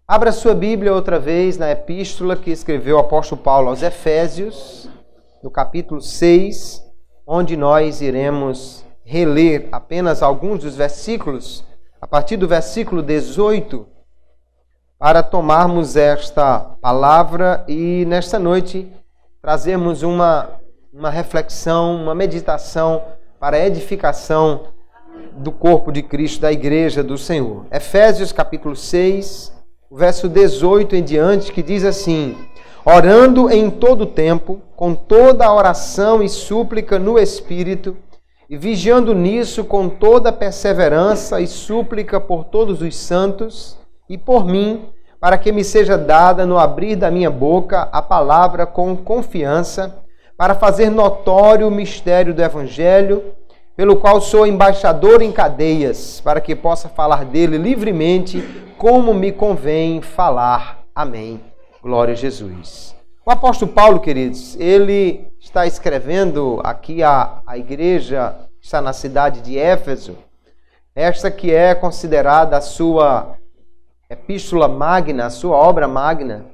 Abra sua Bíblia outra vez na epístola que escreveu o apóstolo Paulo aos Efésios, no capítulo 6, onde nós iremos reler apenas alguns dos versículos, a partir do versículo 18, para tomarmos esta palavra e nesta noite trazermos uma reflexão, uma meditação para a edificação do corpo de Cristo, da igreja do Senhor. Efésios capítulo 6, verso 18 em diante, que diz assim: orando em todo tempo, com toda a oração e súplica no Espírito, e vigiando nisso com toda perseverança e súplica por todos os santos e por mim, para que me seja dada no abrir da minha boca a palavra com confiança, para fazer notório o mistério do Evangelho, pelo qual sou embaixador em cadeias, para que possa falar dele livremente, como me convém falar. Amém. Glória a Jesus. O apóstolo Paulo, queridos, ele está escrevendo aqui a igreja que está na cidade de Éfeso, esta que é considerada a sua epístola magna, a sua obra magna.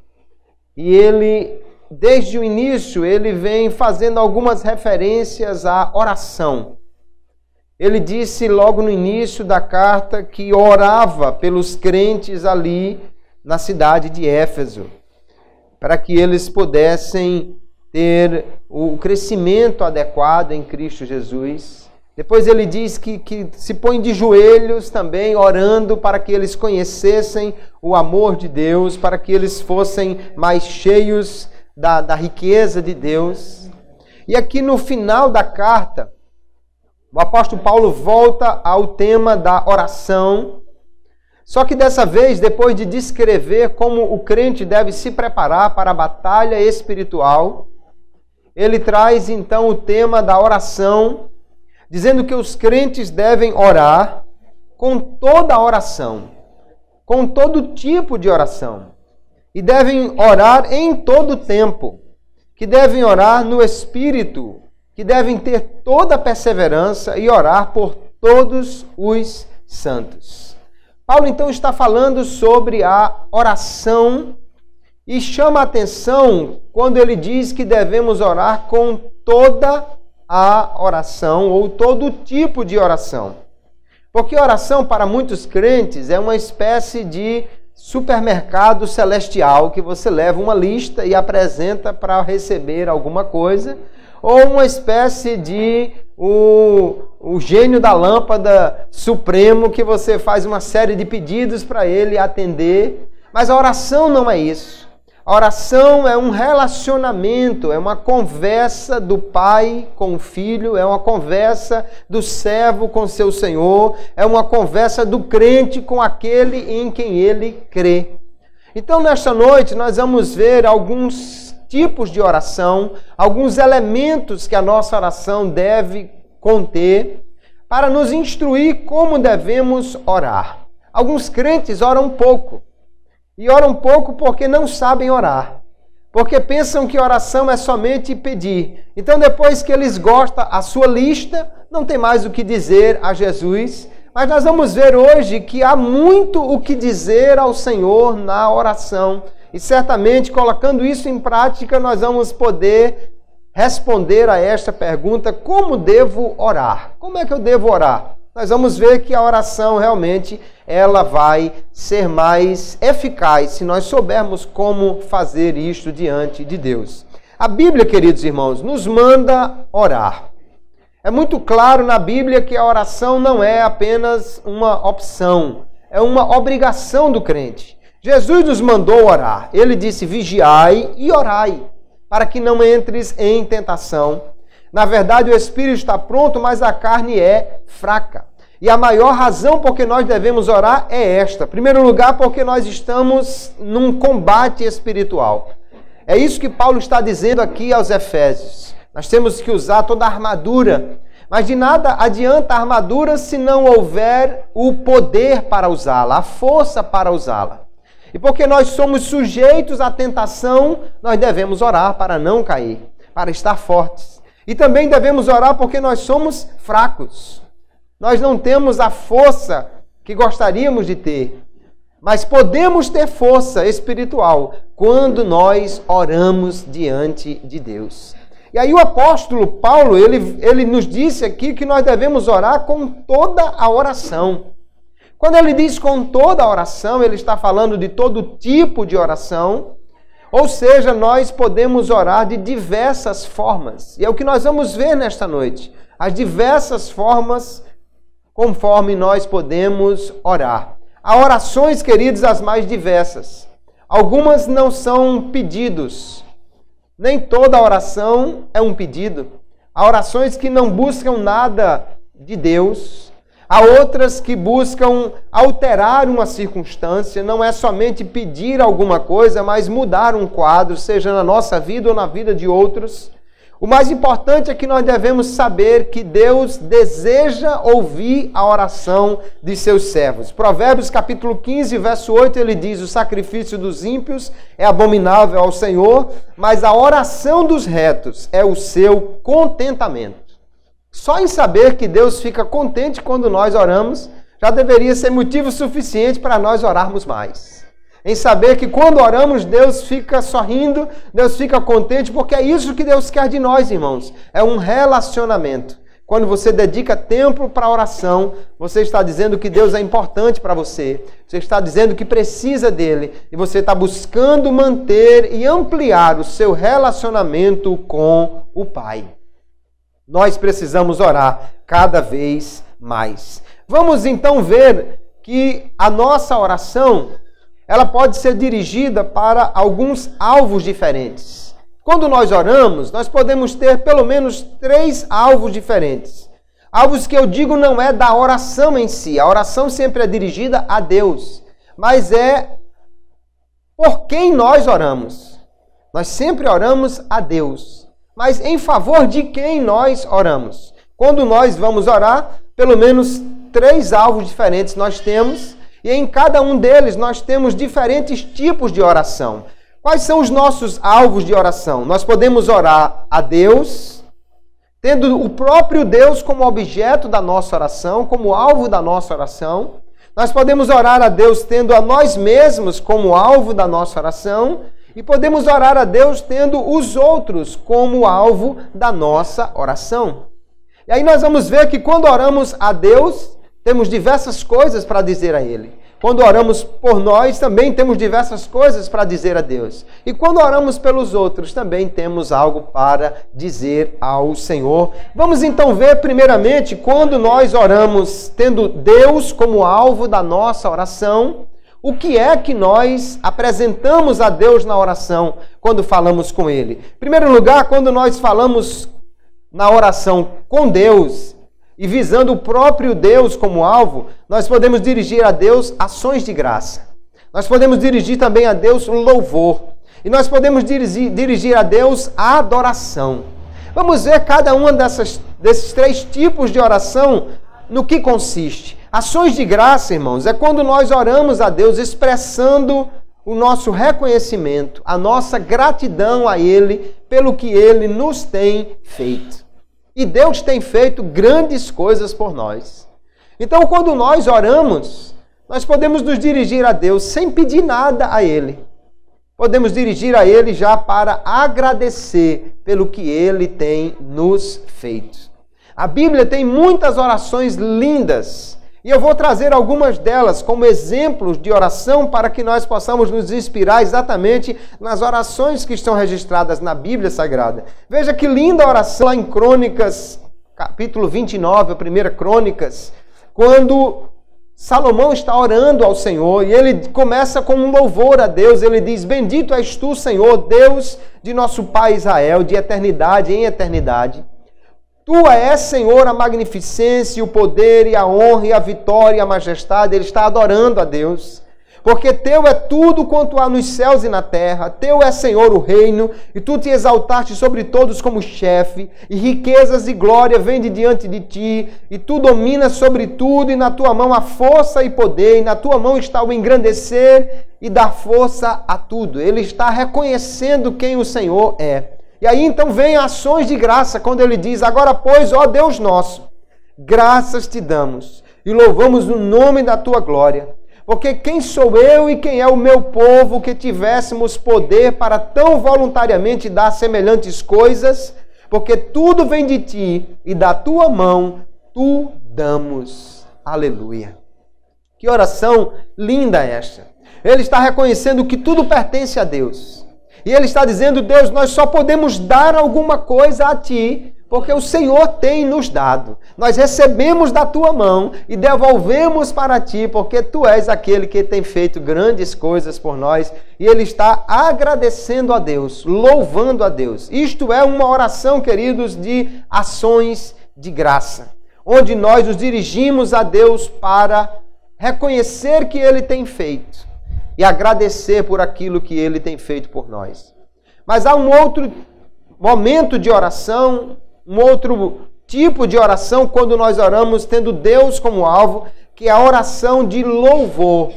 E ele, desde o início, ele vem fazendo algumas referências à oração. Ele disse logo no início da carta que orava pelos crentes ali na cidade de Éfeso, para que eles pudessem ter o crescimento adequado em Cristo Jesus. Depois ele diz que se põe de joelhos também, orando para que eles conhecessem o amor de Deus, para que eles fossem mais cheios da riqueza de Deus. E aqui no final da carta, o apóstolo Paulo volta ao tema da oração, só que dessa vez, depois de descrever como o crente deve se preparar para a batalha espiritual, ele traz então o tema da oração, dizendo que os crentes devem orar com toda a oração, com todo tipo de oração, e devem orar em todo tempo, que devem orar no Espírito, que devem ter toda a perseverança e orar por todos os santos. Paulo então está falando sobre a oração e chama a atenção quando ele diz que devemos orar com toda a oração ou todo tipo de oração. Porque oração para muitos crentes é uma espécie de supermercado celestial que você leva uma lista e apresenta para receber alguma coisa, ou uma espécie de o gênio da lâmpada supremo que você faz uma série de pedidos para ele atender. Mas a oração não é isso. A oração é um relacionamento, é uma conversa do pai com o filho, é uma conversa do servo com seu senhor, é uma conversa do crente com aquele em quem ele crê. Então, nesta noite, nós vamos ver alguns tipos de oração, alguns elementos que a nossa oração deve conter, para nos instruir como devemos orar. Alguns crentes oram pouco, e oram pouco porque não sabem orar, porque pensam que oração é somente pedir. Então, depois que eles gostam a sua lista, não tem mais o que dizer a Jesus. Mas nós vamos ver hoje que há muito o que dizer ao Senhor na oração. E certamente, colocando isso em prática, nós vamos poder responder a esta pergunta: como devo orar? Como é que eu devo orar? Nós vamos ver que a oração realmente ela vai ser mais eficaz se nós soubermos como fazer isto diante de Deus. A Bíblia, queridos irmãos, nos manda orar. É muito claro na Bíblia que a oração não é apenas uma opção, é uma obrigação do crente. Jesus nos mandou orar. Ele disse: vigiai e orai, para que não entres em tentação. Na verdade, o espírito está pronto, mas a carne é fraca. E a maior razão por que nós devemos orar é esta. Em primeiro lugar, porque nós estamos num combate espiritual. É isso que Paulo está dizendo aqui aos Efésios. Nós temos que usar toda a armadura. Mas de nada adianta a armadura se não houver o poder para usá-la, a força para usá-la. E porque nós somos sujeitos à tentação, nós devemos orar para não cair, para estar fortes. E também devemos orar porque nós somos fracos. Nós não temos a força que gostaríamos de ter, mas podemos ter força espiritual quando nós oramos diante de Deus. E aí o apóstolo Paulo, ele nos disse aqui que nós devemos orar com toda a oração. Quando ele diz com toda a oração, ele está falando de todo tipo de oração, ou seja, nós podemos orar de diversas formas. E é o que nós vamos ver nesta noite, as diversas formas conforme nós podemos orar. Há orações, queridos, as mais diversas. Algumas não são pedidos. Nem toda oração é um pedido. Há orações que não buscam nada de Deus. Há outras que buscam alterar uma circunstância. Não é somente pedir alguma coisa, mas mudar um quadro, seja na nossa vida ou na vida de outros. O mais importante é que nós devemos saber que Deus deseja ouvir a oração de seus servos. Provérbios capítulo 15, verso 8, ele diz: o sacrifício dos ímpios é abominável ao Senhor, mas a oração dos retos é o seu contentamento. Só em saber que Deus fica contente quando nós oramos, já deveria ser motivo suficiente para nós orarmos mais. Em saber que quando oramos, Deus fica sorrindo, Deus fica contente, porque é isso que Deus quer de nós, irmãos. É um relacionamento. Quando você dedica tempo para a oração, você está dizendo que Deus é importante para você. Você está dizendo que precisa dele. E você está buscando manter e ampliar o seu relacionamento com o Pai. Nós precisamos orar cada vez mais. Vamos então ver que a nossa oração, ela pode ser dirigida para alguns alvos diferentes. Quando nós oramos, nós podemos ter pelo menos 3 alvos diferentes. Alvos que eu digo não é da oração em si. A oração sempre é dirigida a Deus. Mas é por quem nós oramos. Nós sempre oramos a Deus. Mas em favor de quem nós oramos? Quando nós vamos orar, pelo menos 3 alvos diferentes nós temos. E em cada um deles nós temos diferentes tipos de oração. Quais são os nossos alvos de oração? Nós podemos orar a Deus, tendo o próprio Deus como objeto da nossa oração, como alvo da nossa oração. Nós podemos orar a Deus tendo a nós mesmos como alvo da nossa oração. E podemos orar a Deus tendo os outros como alvo da nossa oração. E aí nós vamos ver que quando oramos a Deus, temos diversas coisas para dizer a Ele. Quando oramos por nós, também temos diversas coisas para dizer a Deus. E quando oramos pelos outros, também temos algo para dizer ao Senhor. Vamos então ver, primeiramente, quando nós oramos tendo Deus como alvo da nossa oração, o que é que nós apresentamos a Deus na oração quando falamos com Ele. Em primeiro lugar, quando nós falamos na oração com Deus, e visando o próprio Deus como alvo, nós podemos dirigir a Deus ações de graça. Nós podemos dirigir também a Deus louvor. E nós podemos dirigir a Deus a adoração. Vamos ver cada uma desses 3 tipos de oração no que consiste. Ações de graça, irmãos, é quando nós oramos a Deus expressando o nosso reconhecimento, a nossa gratidão a Ele pelo que Ele nos tem feito. E Deus tem feito grandes coisas por nós. Então, quando nós oramos, nós podemos nos dirigir a Deus sem pedir nada a Ele. Podemos dirigir a Ele já para agradecer pelo que Ele tem nos feito. A Bíblia tem muitas orações lindas. E eu vou trazer algumas delas como exemplos de oração para que nós possamos nos inspirar exatamente nas orações que estão registradas na Bíblia Sagrada. Veja que linda oração lá em Crônicas, capítulo 29, a primeira Crônicas, quando Salomão está orando ao Senhor e ele começa com um louvor a Deus. Ele diz: bendito és tu, Senhor, Deus de nosso Pai Israel, de eternidade em eternidade. Tua é, Senhor, a magnificência, o poder e a honra e a vitória e a majestade. Ele está adorando a Deus. Porque teu é tudo quanto há nos céus e na terra, teu é, Senhor, o reino, e tu te exaltaste sobre todos como chefe, e riquezas e glória vêm de diante de ti, e tu dominas sobre tudo, e na tua mão há força e poder, e na tua mão está o engrandecer e dar força a tudo. Ele está reconhecendo quem o Senhor é. E aí então vem ações de graça, quando ele diz: agora, pois, ó Deus nosso, graças te damos, e louvamos o nome da tua glória. Porque quem sou eu e quem é o meu povo que tivéssemos poder para tão voluntariamente dar semelhantes coisas? Porque tudo vem de ti e da tua mão tu damos. Aleluia. Que oração linda esta. Ele está reconhecendo que tudo pertence a Deus. E ele está dizendo: Deus, nós só podemos dar alguma coisa a ti, porque o Senhor tem nos dado. Nós recebemos da tua mão e devolvemos para ti, porque tu és aquele que tem feito grandes coisas por nós. E ele está agradecendo a Deus, louvando a Deus. Isto é uma oração, queridos, de ações de graça, onde nós nos dirigimos a Deus para reconhecer que ele tem feito e agradecer por aquilo que ele tem feito por nós. Mas há um outro momento de oração, um outro tipo de oração quando nós oramos tendo Deus como alvo, que é a oração de louvor.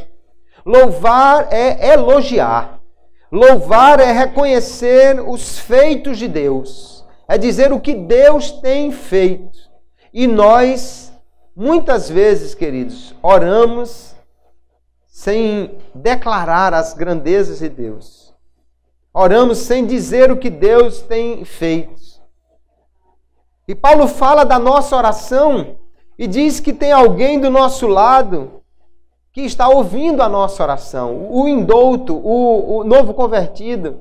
Louvar é elogiar. Louvar é reconhecer os feitos de Deus. É dizer o que Deus tem feito. E nós, muitas vezes, queridos, oramos sem declarar as grandezas de Deus. Oramos sem dizer o que Deus tem feito. E Paulo fala da nossa oração e diz que tem alguém do nosso lado que está ouvindo a nossa oração. O indouto, o novo convertido.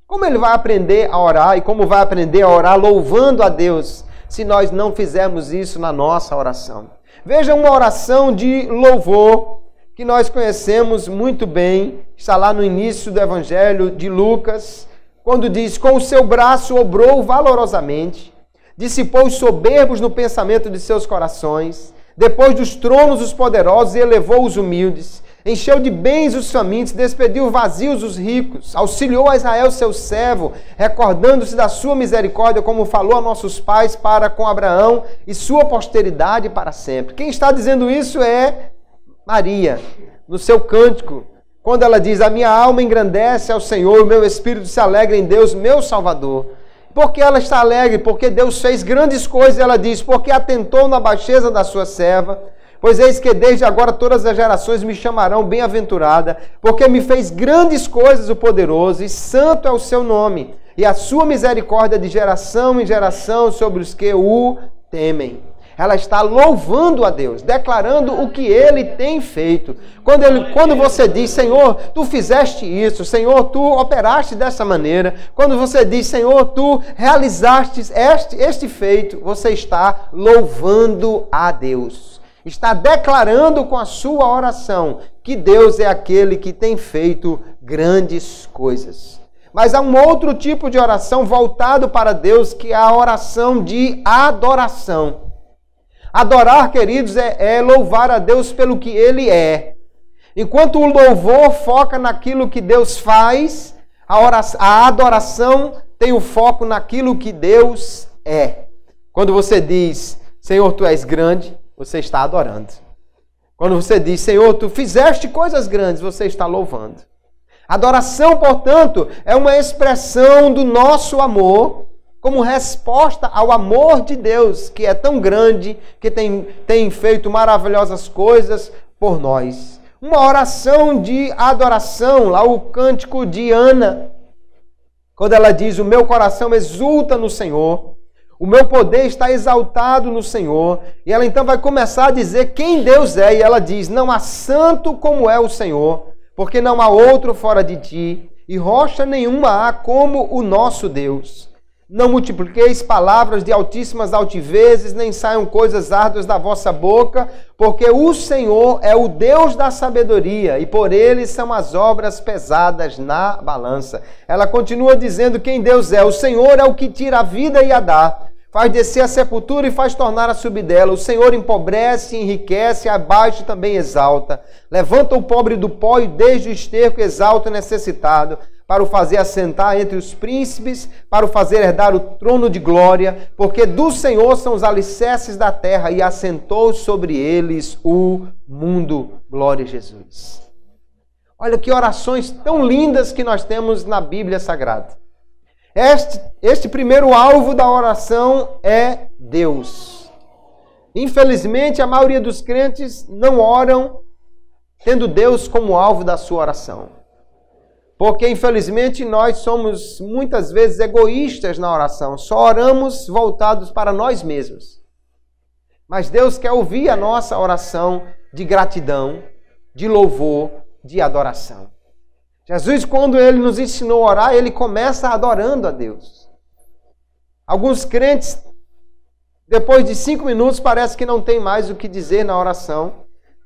Como ele vai aprender a orar e como vai aprender a orar louvando a Deus se nós não fizermos isso na nossa oração? Veja uma oração de louvor que nós conhecemos muito bem. Está lá no início do Evangelho de Lucas, quando diz: com o seu braço obrou valorosamente, dissipou os soberbos no pensamento de seus corações, depois dos tronos os poderosos e elevou os humildes, encheu de bens os famintos, despediu vazios os ricos, auxiliou a Israel seu servo, recordando-se da sua misericórdia, como falou a nossos pais para com Abraão e sua posteridade para sempre. Quem está dizendo isso é Maria, no seu cântico, quando ela diz: a minha alma engrandece ao Senhor, o meu espírito se alegra em Deus, meu Salvador. Por que ela está alegre? Porque Deus fez grandes coisas. Ela diz: porque atentou na baixeza da sua serva. Pois eis que desde agora todas as gerações me chamarão bem-aventurada, porque me fez grandes coisas o poderoso, e santo é o seu nome, e a sua misericórdia de geração em geração sobre os que o temem. Ela está louvando a Deus, declarando o que ele tem feito. Quando você diz: Senhor, tu fizeste isso, Senhor, tu operaste dessa maneira. Quando você diz: Senhor, tu realizaste este feito, você está louvando a Deus. Está declarando com a sua oração que Deus é aquele que tem feito grandes coisas. Mas há um outro tipo de oração voltado para Deus, que é a oração de adoração. Adorar, queridos, é louvar a Deus pelo que Ele é. Enquanto o louvor foca naquilo que Deus faz, a adoração tem o foco naquilo que Deus é. Quando você diz: Senhor, tu és grande, você está adorando. Quando você diz: Senhor, tu fizeste coisas grandes, você está louvando. Adoração, portanto, é uma expressão do nosso amor como resposta ao amor de Deus, que é tão grande, que tem feito maravilhosas coisas por nós. Uma oração de adoração, lá o cântico de Ana, quando ela diz: o meu coração exulta no Senhor, o meu poder está exaltado no Senhor. E ela então vai começar a dizer quem Deus é, e ela diz: não há santo como é o Senhor, porque não há outro fora de ti, e rocha nenhuma há como o nosso Deus. Não multipliqueis palavras de altíssimas altivezes, nem saiam coisas árduas da vossa boca, porque o Senhor é o Deus da sabedoria, e por ele são as obras pesadas na balança. Ela continua dizendo quem Deus é. O Senhor é o que tira a vida e a dá. Faz descer a sepultura e faz tornar a subir dela. O Senhor empobrece, enriquece, abaixa e também exalta. Levanta o pobre do pó e desde o esterco exalta o necessitado, para o fazer assentar entre os príncipes, para o fazer herdar o trono de glória, porque do Senhor são os alicerces da terra e assentou sobre eles o mundo. Glória a Jesus. Olha que orações tão lindas que nós temos na Bíblia Sagrada. Este primeiro alvo da oração é Deus. Infelizmente, a maioria dos crentes não oram tendo Deus como alvo da sua oração. Porque, infelizmente, nós somos muitas vezes egoístas na oração. Só oramos voltados para nós mesmos. Mas Deus quer ouvir a nossa oração de gratidão, de louvor, de adoração. Jesus, quando ele nos ensinou a orar, ele começa adorando a Deus. Alguns crentes, depois de 5 minutos, parece que não tem mais o que dizer na oração,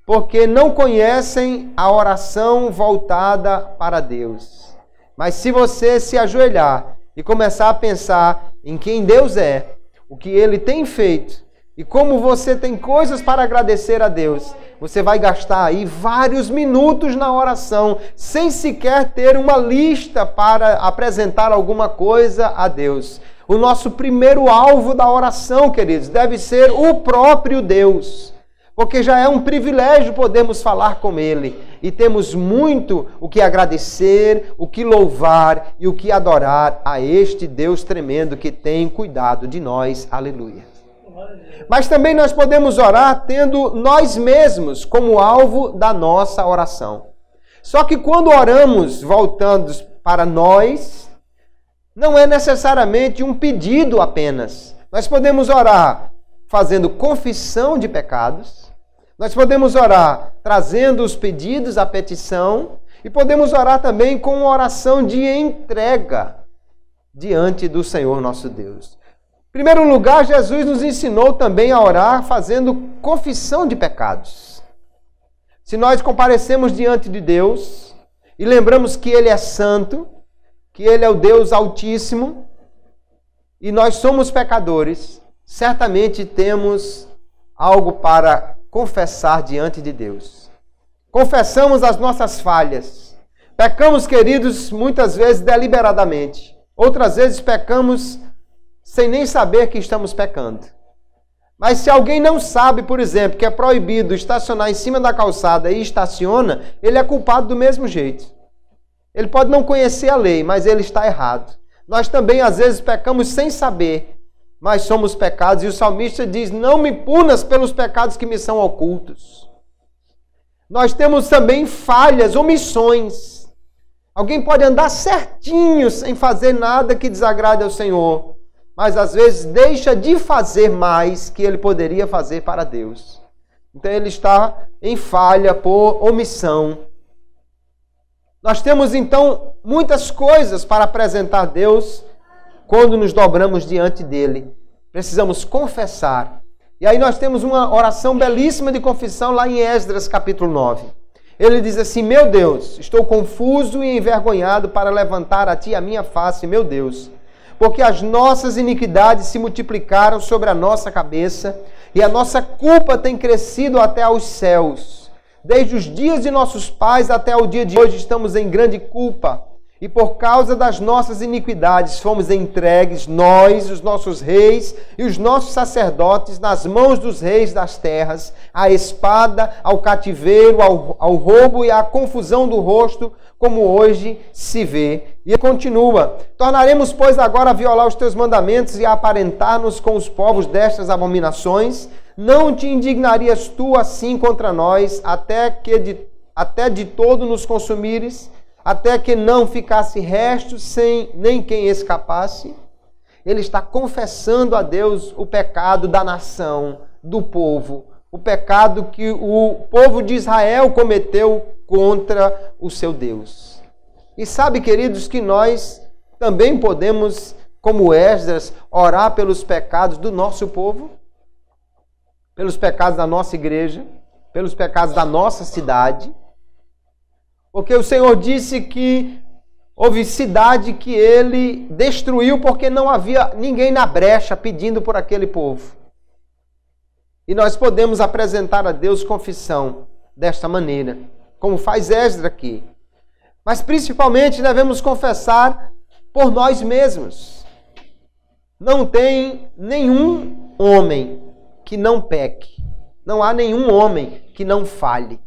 porque não conhecem a oração voltada para Deus. Mas se você se ajoelhar e começar a pensar em quem Deus é, o que Ele tem feito, e como você tem coisas para agradecer a Deus, você vai gastar aí vários minutos na oração, sem sequer ter uma lista para apresentar alguma coisa a Deus. O nosso primeiro alvo da oração, queridos, deve ser o próprio Deus. Porque já é um privilégio podermos falar com Ele. E temos muito o que agradecer, o que louvar e o que adorar a este Deus tremendo que tem cuidado de nós. Aleluia. Mas também nós podemos orar tendo nós mesmos como alvo da nossa oração. Só que quando oramos voltando para nós, não é necessariamente um pedido apenas. Nós podemos orar fazendo confissão de pecados, nós podemos orar trazendo os pedidos, a petição, e podemos orar também com uma oração de entrega diante do Senhor nosso Deus. Em primeiro lugar, Jesus nos ensinou também a orar fazendo confissão de pecados. Se nós comparecemos diante de Deus e lembramos que Ele é santo, que Ele é o Deus Altíssimo, e nós somos pecadores, certamente temos algo para confessar diante de Deus. Confessamos as nossas falhas. Pecamos, queridos, muitas vezes deliberadamente. Outras vezes pecamos sem nem saber que estamos pecando. Mas se alguém não sabe, por exemplo, que é proibido estacionar em cima da calçada e estaciona, ele é culpado do mesmo jeito. Ele pode não conhecer a lei, mas ele está errado. Nós também, às vezes, pecamos sem saber, mas somos pecados. E o salmista diz, não me punas pelos pecados que me são ocultos. Nós temos também falhas, omissões. Alguém pode andar certinho, sem fazer nada que desagrade ao Senhor, mas às vezes deixa de fazer mais que ele poderia fazer para Deus. Então ele está em falha por omissão. Nós temos então muitas coisas para apresentar a Deus quando nos dobramos diante dele. Precisamos confessar. E aí nós temos uma oração belíssima de confissão lá em Esdras capítulo 9. Ele diz assim, meu Deus, estou confuso e envergonhado para levantar a ti a minha face, meu Deus, porque as nossas iniquidades se multiplicaram sobre a nossa cabeça e a nossa culpa tem crescido até aos céus. Desde os dias de nossos pais até o dia de hoje estamos em grande culpa. E por causa das nossas iniquidades fomos entregues, nós, os nossos reis e os nossos sacerdotes, nas mãos dos reis das terras, à espada, ao cativeiro, ao roubo e à confusão do rosto, como hoje se vê. E continua, tornaremos, pois, agora a violar os teus mandamentos e a aparentar-nos com os povos destas abominações? Não te indignarias tu assim contra nós, até de todo nos consumires? Até que não ficasse resto sem nem quem escapasse? Ele está confessando a Deus o pecado da nação, do povo, o pecado que o povo de Israel cometeu contra o seu Deus. E sabe, queridos, que nós também podemos, como Esdras, orar pelos pecados do nosso povo, pelos pecados da nossa igreja, pelos pecados da nossa cidade. Porque o Senhor disse que Houve cidade que ele destruiu porque não havia ninguém na brecha pedindo por aquele povo. E nós podemos apresentar a Deus confissão desta maneira, como faz Esdras aqui. Mas principalmente devemos confessar por nós mesmos. Não tem nenhum homem que não peque. Não há nenhum homem que não falhe.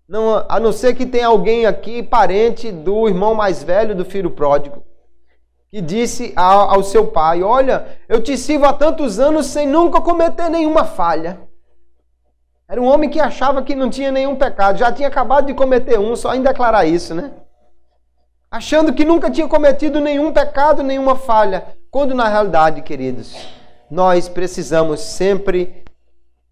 Não, a não ser que tenha alguém aqui, parente do irmão mais velho do filho pródigo, que disse ao seu pai: olha, eu te sirvo há tantos anos sem nunca cometer nenhuma falha. Era um homem que achava que não tinha nenhum pecado, já tinha acabado de cometer um, só em declarar isso, né? Achando que nunca tinha cometido nenhum pecado, nenhuma falha. Quando na realidade, queridos, nós precisamos sempre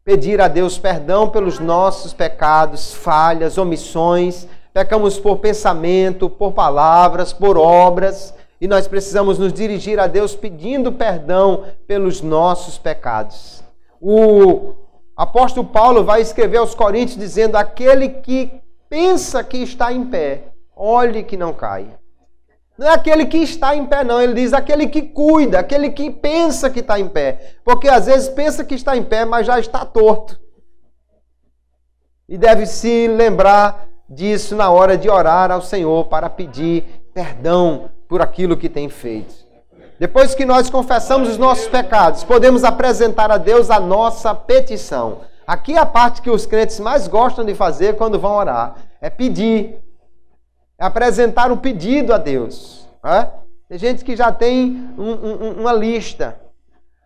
pedir a Deus perdão pelos nossos pecados, falhas, omissões. Pecamos por pensamento, por palavras, por obras. E nós precisamos nos dirigir a Deus pedindo perdão pelos nossos pecados. O apóstolo Paulo vai escrever aos Coríntios dizendo: aquele que pensa que está em pé, olhe que não caia. Não é aquele que está em pé, não. Ele diz aquele que cuida, aquele que pensa que está em pé. Porque às vezes pensa que está em pé, mas já está torto. E deve se lembrar disso na hora de orar ao Senhor para pedir perdão por aquilo que tem feito. Depois que nós confessamos os nossos pecados, podemos apresentar a Deus a nossa petição. Aqui é a parte que os crentes mais gostam de fazer quando vão orar. É pedir. É apresentar um pedido a Deus. Tem gente que já tem uma lista.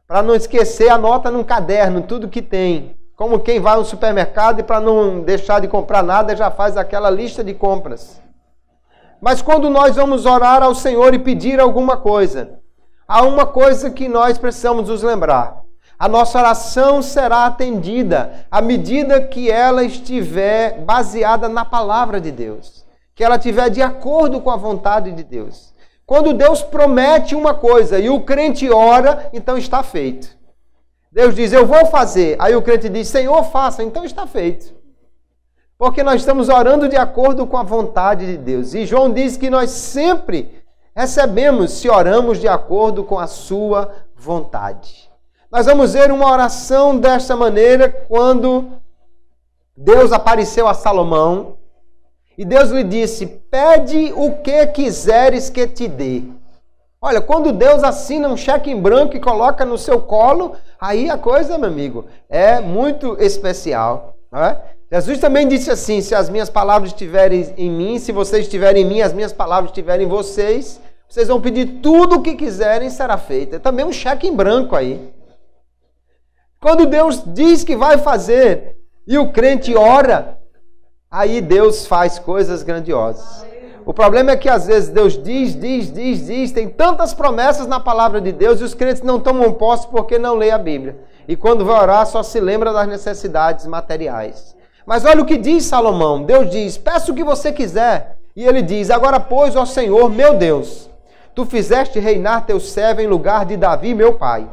Para não esquecer, anota num caderno tudo que tem. Como quem vai ao supermercado e para não deixar de comprar nada, já faz aquela lista de compras. Mas quando nós vamos orar ao Senhor e pedir alguma coisa, há uma coisa que nós precisamos nos lembrar. A nossa oração será atendida à medida que ela estiver baseada na palavra de Deus. Que ela estiver de acordo com a vontade de Deus. Quando Deus promete uma coisa e o crente ora, então está feito. Deus diz: eu vou fazer. Aí o crente diz: Senhor, faça. Então está feito. Porque nós estamos orando de acordo com a vontade de Deus. E João diz que nós sempre recebemos se oramos de acordo com a sua vontade. Nós vamos ver uma oração desta maneira quando Deus apareceu a Salomão. E Deus lhe disse: pede o que quiseres que te dê. Olha, quando Deus assina um cheque em branco e coloca no seu colo, aí a coisa, meu amigo, é muito especial. Não é? Jesus também disse assim: se as minhas palavras estiverem em mim, se vocês estiverem em mim, as minhas palavras estiverem em vocês, vocês vão pedir tudo o que quiserem e será feito. É também um cheque em branco aí. Quando Deus diz que vai fazer e o crente ora, aí Deus faz coisas grandiosas. O problema é que às vezes Deus diz, tem tantas promessas na palavra de Deus e os crentes não tomam posse porque não lê a Bíblia. E quando vai orar só se lembra das necessidades materiais. Mas olha o que diz Salomão. Deus diz: peça o que você quiser. E ele diz: agora pois, ó Senhor, meu Deus, tu fizeste reinar teu servo em lugar de Davi, meu pai.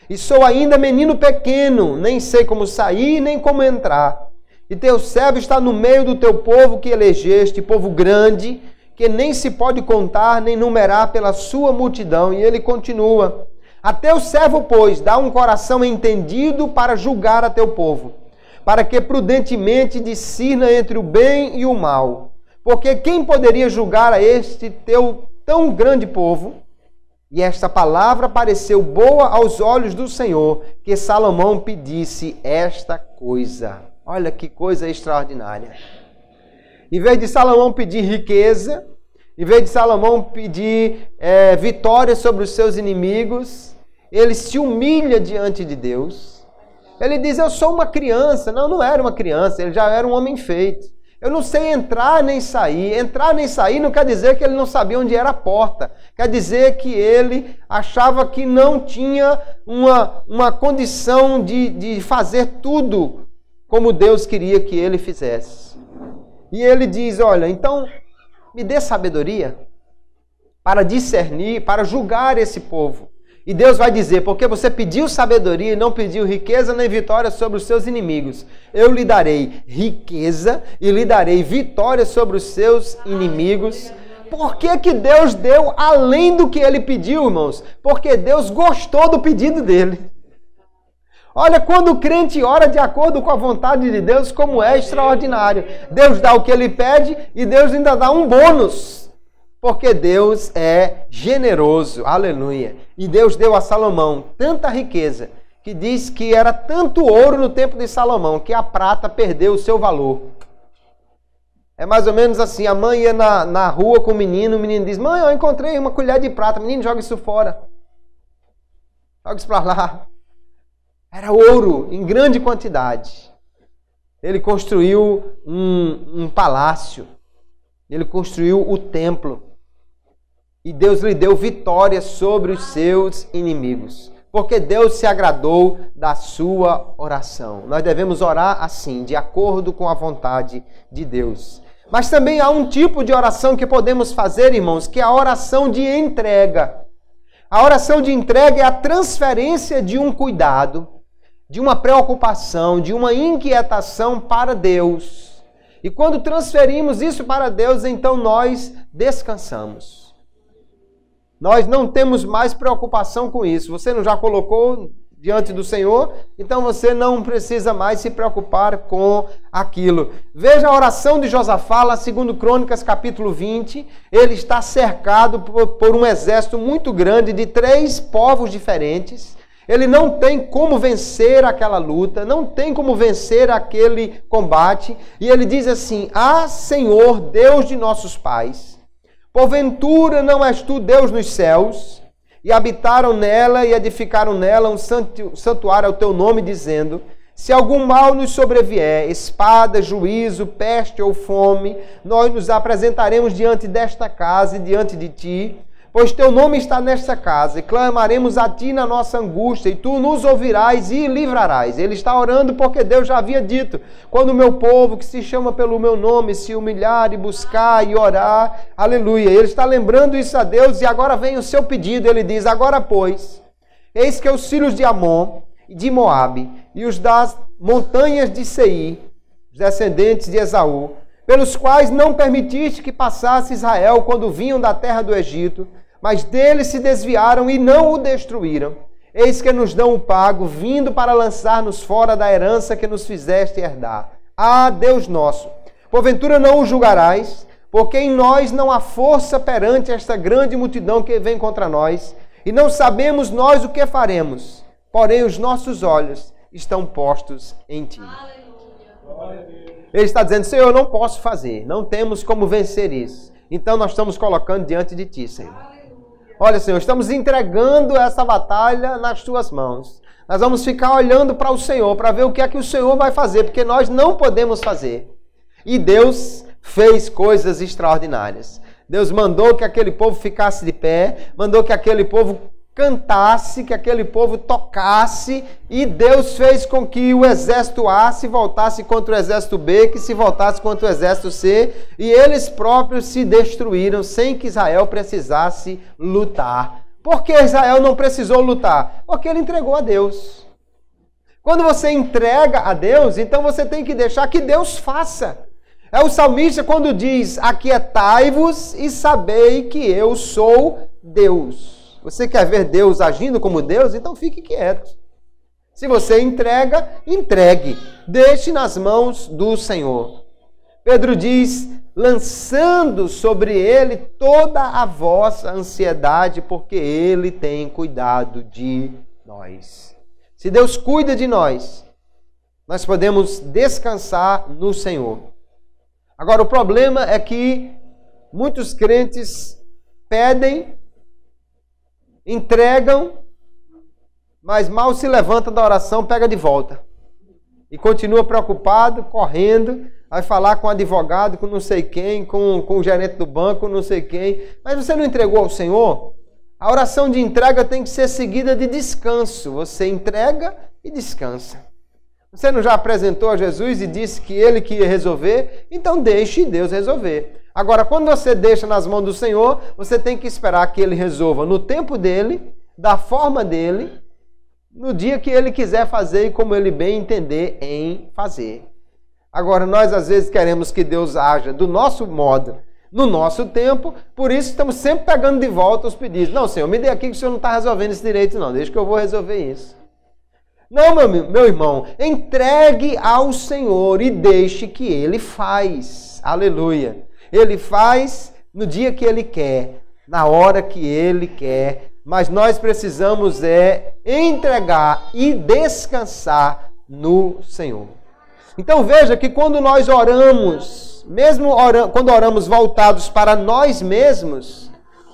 E sou ainda menino pequeno, nem sei como sair nem como entrar. E teu servo está no meio do teu povo que elegeste, povo grande, que nem se pode contar nem numerar pela sua multidão. E ele continua: a teu servo, pois, dá um coração entendido para julgar a teu povo, para que prudentemente discirna entre o bem e o mal. Porque quem poderia julgar a este teu tão grande povo? E esta palavra pareceu boa aos olhos do Senhor, que Salomão pedisse esta coisa. Olha que coisa extraordinária. Em vez de Salomão pedir riqueza, em vez de Salomão pedir vitória sobre os seus inimigos, ele se humilha diante de Deus. Ele diz: eu sou uma criança. Não, não era uma criança, ele já era um homem feito. Eu não sei entrar nem sair. Entrar nem sair não quer dizer que ele não sabia onde era a porta. Quer dizer que ele achava que não tinha uma condição de fazer tudo como Deus queria que ele fizesse. E ele diz: olha, então me dê sabedoria para discernir, para julgar esse povo. E Deus vai dizer: porque você pediu sabedoria e não pediu riqueza nem vitória sobre os seus inimigos, eu lhe darei riqueza e lhe darei vitória sobre os seus inimigos, por que Deus deu além do que ele pediu, irmãos? Porque Deus gostou do pedido dele. Olha, quando o crente ora de acordo com a vontade de Deus, como é extraordinário. Deus dá o que ele pede e Deus ainda dá um bônus. Porque Deus é generoso, aleluia. E Deus deu a Salomão tanta riqueza, que diz que era tanto ouro no tempo de Salomão, que a prata perdeu o seu valor. É mais ou menos assim, a mãe ia na rua com o menino diz, mãe, eu encontrei uma colher de prata, menino, joga isso fora. Joga isso para lá. Era ouro em grande quantidade. Ele construiu um palácio. Ele construiu o templo. E Deus lhe deu vitória sobre os seus inimigos. Porque Deus se agradou da sua oração. Nós devemos orar assim, de acordo com a vontade de Deus. Mas também há um tipo de oração que podemos fazer, irmãos, que é a oração de entrega. A oração de entrega é a transferência de um cuidado, de uma preocupação, de uma inquietação para Deus. E quando transferimos isso para Deus, então nós descansamos. Nós não temos mais preocupação com isso. Você não já colocou diante do Senhor? Então você não precisa mais se preocupar com aquilo. Veja a oração de Josafá, lá 2 Crônicas, capítulo 20. Ele está cercado por um exército muito grande de 3 povos diferentes. Ele não tem como vencer aquela luta, não tem como vencer aquele combate. E ele diz assim, Senhor, Deus de nossos pais, porventura não és tu Deus nos céus? E habitaram nela e edificaram nela um santuário ao teu nome, dizendo, se algum mal nos sobrevier, espada, juízo, peste ou fome, nós nos apresentaremos diante desta casa e diante de ti, pois teu nome está nesta casa, e clamaremos a ti na nossa angústia, e tu nos ouvirás e livrarás. Ele está orando porque Deus já havia dito, quando o meu povo, que se chama pelo meu nome, se humilhar e buscar e orar, aleluia. Ele está lembrando isso a Deus, e agora vem o seu pedido. Ele diz, agora pois, eis que os filhos de Amon e de Moabe, e os das montanhas de Seir, os descendentes de Esaú, pelos quais não permitiste que passasse Israel quando vinham da terra do Egito, mas deles se desviaram e não o destruíram. Eis que nos dão o pago, vindo para lançar-nos fora da herança que nos fizeste herdar. Deus nosso, porventura não o julgarás, porque em nós não há força perante esta grande multidão que vem contra nós, e não sabemos nós o que faremos, porém os nossos olhos estão postos em ti. Ele está dizendo, Senhor, eu não posso fazer, não temos como vencer isso. Então nós estamos colocando diante de ti, Senhor. Olha, Senhor, estamos entregando essa batalha nas tuas mãos. Nós vamos ficar olhando para o Senhor, para ver o que é que o Senhor vai fazer, porque nós não podemos fazer. E Deus fez coisas extraordinárias. Deus mandou que aquele povo ficasse de pé, mandou que aquele povo cantasse, que aquele povo tocasse, e Deus fez com que o exército A se voltasse contra o exército B, que se voltasse contra o exército C, e eles próprios se destruíram sem que Israel precisasse lutar. Por que Israel não precisou lutar? Porque ele entregou a Deus. Quando você entrega a Deus, então você tem que deixar que Deus faça. É o salmista quando diz, aquietai-vos e sabei que eu sou Deus. Você quer ver Deus agindo como Deus? Então fique quieto. Se você entrega, entregue. Deixe nas mãos do Senhor. Pedro diz, lançando sobre ele toda a vossa ansiedade, porque ele tem cuidado de nós. Se Deus cuida de nós, nós podemos descansar no Senhor. Agora, o problema é que muitos crentes pedem, entregam, mas mal se levanta da oração, pega de volta. E continua preocupado, correndo, vai falar com o advogado, com não sei quem, com o gerente do banco, não sei quem. Mas você não entregou ao Senhor? A oração de entrega tem que ser seguida de descanso. Você entrega e descansa. Você não já apresentou a Jesus e disse que Ele que ia resolver? Então deixe Deus resolver. Agora, quando você deixa nas mãos do Senhor, você tem que esperar que Ele resolva no tempo dEle, da forma dEle, no dia que Ele quiser fazer e como Ele bem entender em fazer. Agora, nós às vezes queremos que Deus haja do nosso modo, no nosso tempo, por isso estamos sempre pegando de volta os pedidos. Não, Senhor, me dê aqui que o Senhor não está resolvendo esse direito, não. Deixa que eu vou resolver isso. Não, meu irmão, entregue ao Senhor e deixe que Ele faz. Aleluia. Ele faz no dia que Ele quer, na hora que Ele quer, mas nós precisamos entregar e descansar no Senhor. Então veja que quando nós oramos, quando oramos voltados para nós mesmos,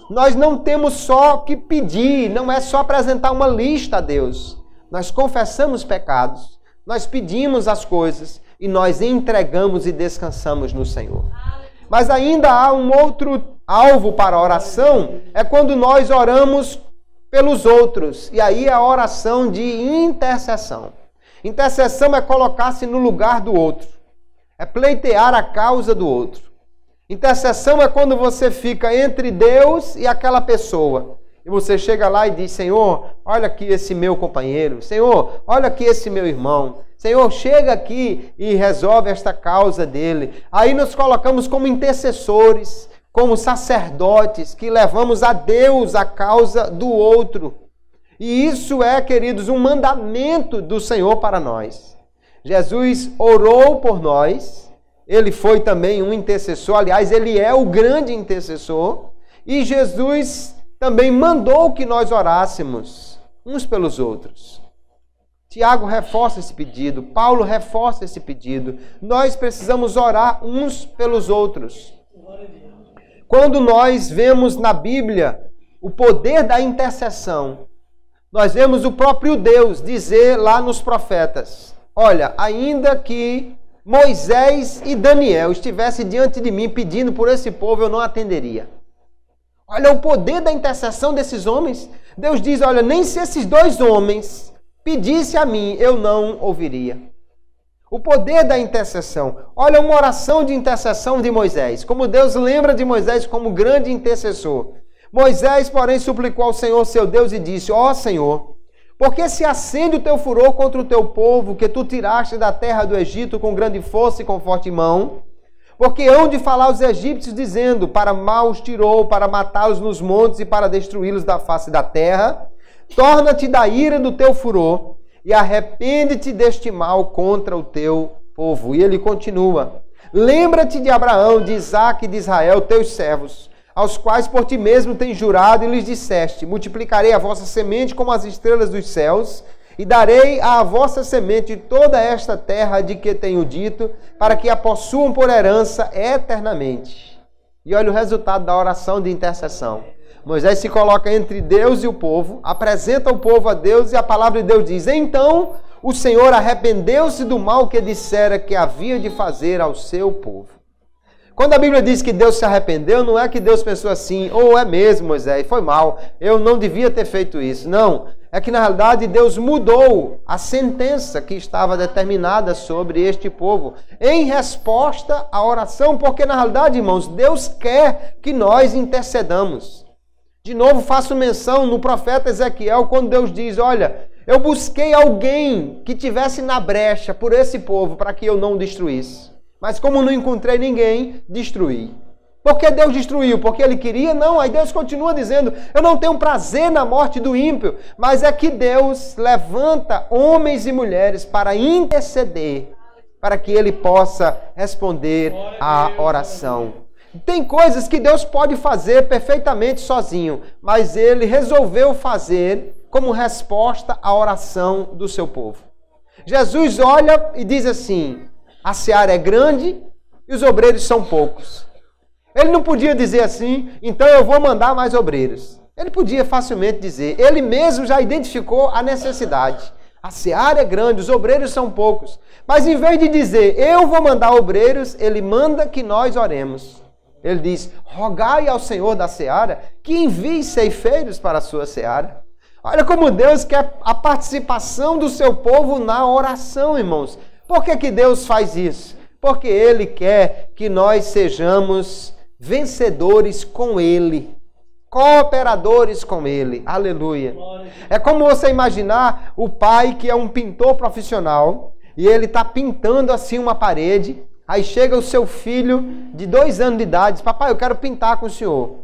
nós não temos só que pedir, não é só apresentar uma lista a Deus. Nós confessamos pecados, nós pedimos as coisas e nós entregamos e descansamos no Senhor. Mas ainda há um outro alvo para a oração, é quando nós oramos pelos outros. E aí é a oração de intercessão. Intercessão é colocar-se no lugar do outro. É pleitear a causa do outro. Intercessão é quando você fica entre Deus e aquela pessoa. E você chega lá e diz, Senhor, olha aqui esse meu companheiro. Senhor, olha aqui esse meu irmão. Senhor, chega aqui e resolve esta causa dele. Aí nos colocamos como intercessores, como sacerdotes, que levamos a Deus a causa do outro. E isso é, queridos, um mandamento do Senhor para nós. Jesus orou por nós, Ele foi também um intercessor, aliás, Ele é o grande intercessor, e Jesus também mandou que nós orássemos uns pelos outros. Tiago reforça esse pedido, Paulo reforça esse pedido. Nós precisamos orar uns pelos outros. Quando nós vemos na Bíblia o poder da intercessão, nós vemos o próprio Deus dizer lá nos profetas, olha, ainda que Moisés e Daniel estivessem diante de mim pedindo por esse povo, eu não atenderia. Olha o poder da intercessão desses homens. Deus diz, olha, nem se esses dois homens pedisse a mim, eu não ouviria. O poder da intercessão. Olha uma oração de intercessão de Moisés. Como Deus lembra de Moisés como grande intercessor. Moisés, porém, suplicou ao Senhor, seu Deus, e disse, ó Senhor, porque se acende o teu furor contra o teu povo, que tu tiraste da terra do Egito com grande força e com forte mão? Porque hão de falar os egípcios, dizendo, para mal os tirou, para matá-los nos montes e para destruí-los da face da terra? Torna-te da ira do teu furor e arrepende-te deste mal contra o teu povo. E ele continua. Lembra-te de Abraão, de Isaque e de Israel, teus servos, aos quais por ti mesmo tens jurado e lhes disseste, multiplicarei a vossa semente como as estrelas dos céus e darei à vossa semente toda esta terra de que tenho dito, para que a possuam por herança eternamente. E olha o resultado da oração de intercessão. Moisés se coloca entre Deus e o povo, apresenta o povo a Deus e a palavra de Deus diz, então o Senhor arrependeu-se do mal que dissera que havia de fazer ao seu povo. Quando a Bíblia diz que Deus se arrependeu, não é que Deus pensou assim, é mesmo, Moisés, foi mal, eu não devia ter feito isso. Não, é que na realidade Deus mudou a sentença que estava determinada sobre este povo em resposta à oração, porque na realidade, irmãos, Deus quer que nós intercedamos. De novo, faço menção no profeta Ezequiel, quando Deus diz, olha, eu busquei alguém que tivesse na brecha por esse povo para que eu não destruísse. Mas como não encontrei ninguém, destruí. Por que Deus destruiu? Porque Ele queria? Não. Aí Deus continua dizendo, eu não tenho prazer na morte do ímpio, mas é que Deus levanta homens e mulheres para interceder, para que Ele possa responder à oração. Tem coisas que Deus pode fazer perfeitamente sozinho, mas Ele resolveu fazer como resposta à oração do seu povo. Jesus olha e diz assim, a seara é grande e os obreiros são poucos. Ele não podia dizer assim, então eu vou mandar mais obreiros. Ele podia facilmente dizer, ele mesmo já identificou a necessidade. A seara é grande, os obreiros são poucos. Mas em vez de dizer, eu vou mandar obreiros, ele manda que nós oremos. Ele diz, rogai ao Senhor da seara que envie ceifeiros para a sua seara. Olha como Deus quer a participação do seu povo na oração, irmãos. Por que Deus faz isso? Porque Ele quer que nós sejamos vencedores com Ele, cooperadores com Ele. Aleluia. É como você imaginar o pai que é um pintor profissional e ele está pintando assim uma parede. Aí chega o seu filho de 2 anos de idade, diz, papai, eu quero pintar com o senhor.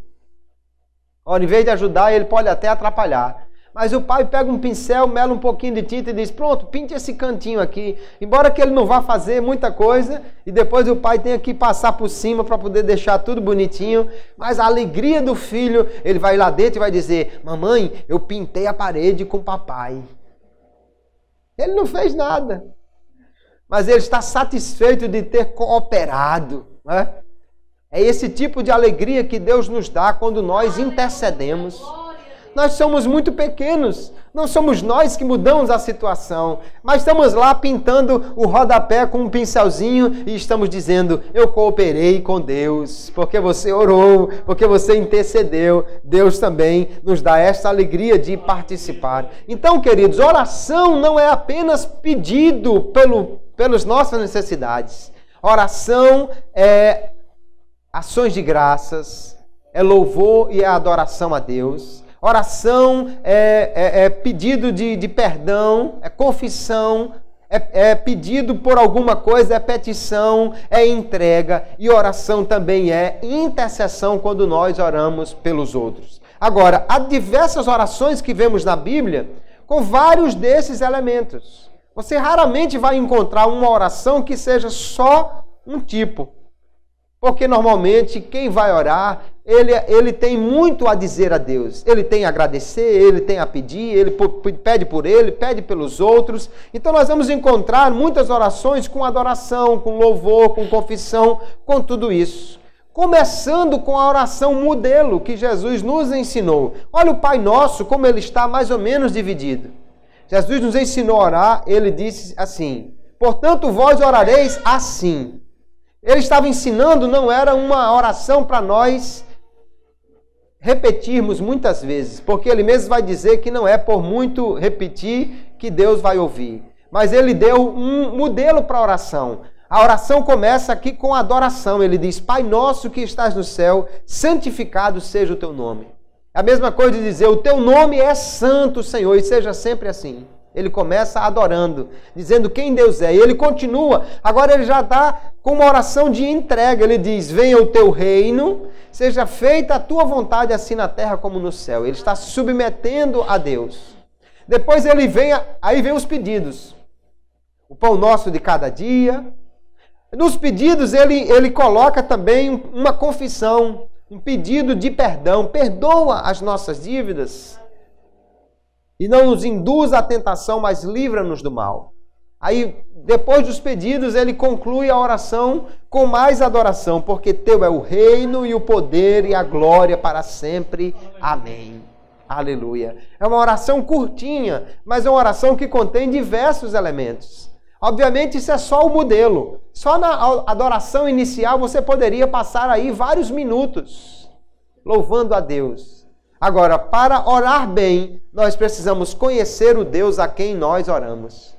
Ora, em vez de ajudar, ele pode até atrapalhar. Mas o pai pega um pincel, mela um pouquinho de tinta e diz, pronto, pinte esse cantinho aqui. Embora que ele não vá fazer muita coisa, e depois o pai tenha que passar por cima para poder deixar tudo bonitinho, mas a alegria do filho, ele vai lá dentro e vai dizer, mamãe, eu pintei a parede com o papai. Ele não fez nada, mas ele está satisfeito de ter cooperado, né? É esse tipo de alegria que Deus nos dá quando nós intercedemos. Nós somos muito pequenos, não somos nós que mudamos a situação, mas estamos lá pintando o rodapé com um pincelzinho e estamos dizendo, eu cooperei com Deus, porque você orou, porque você intercedeu. Deus também nos dá esta alegria de participar. Então, queridos, oração não é apenas pedido pelas nossas necessidades. Oração é ações de graças, é louvor e é adoração a Deus. Oração é pedido de perdão, é confissão, é pedido por alguma coisa, é petição, é entrega. E oração também é intercessão quando nós oramos pelos outros. Agora, há diversas orações que vemos na Bíblia com vários desses elementos. Você raramente vai encontrar uma oração que seja só um tipo. Porque normalmente quem vai orar, ele tem muito a dizer a Deus. Ele tem a agradecer, ele tem a pedir, ele pede por ele, pede pelos outros. Então nós vamos encontrar muitas orações com adoração, com louvor, com confissão, com tudo isso. Começando com a oração modelo que Jesus nos ensinou. Olha o Pai Nosso, como ele está mais ou menos dividido. Jesus nos ensinou a orar, ele disse assim, portanto vós orareis assim. Ele estava ensinando, não era uma oração para nós repetirmos muitas vezes, porque ele mesmo vai dizer que não é por muito repetir que Deus vai ouvir. Mas ele deu um modelo para a oração. A oração começa aqui com a adoração. Ele diz, Pai nosso que estás no céu, santificado seja o teu nome. É a mesma coisa de dizer, o teu nome é santo, Senhor, e seja sempre assim. Ele começa adorando, dizendo quem Deus é. E ele continua. Agora ele já está com uma oração de entrega. Ele diz, venha o teu reino, seja feita a tua vontade assim na terra como no céu. Ele está se submetendo a Deus. Depois aí vem os pedidos. O pão nosso de cada dia. Nos pedidos ele coloca também uma confissão, um pedido de perdão. Perdoa as nossas dívidas. E não nos induz à tentação, mas livra-nos do mal. Aí, depois dos pedidos, ele conclui a oração com mais adoração, porque teu é o reino e o poder e a glória para sempre. Amém. Aleluia. É uma oração curtinha, mas é uma oração que contém diversos elementos. Obviamente, isso é só o modelo. Só na adoração inicial você poderia passar aí vários minutos louvando a Deus. Agora, para orar bem, nós precisamos conhecer o Deus a quem nós oramos.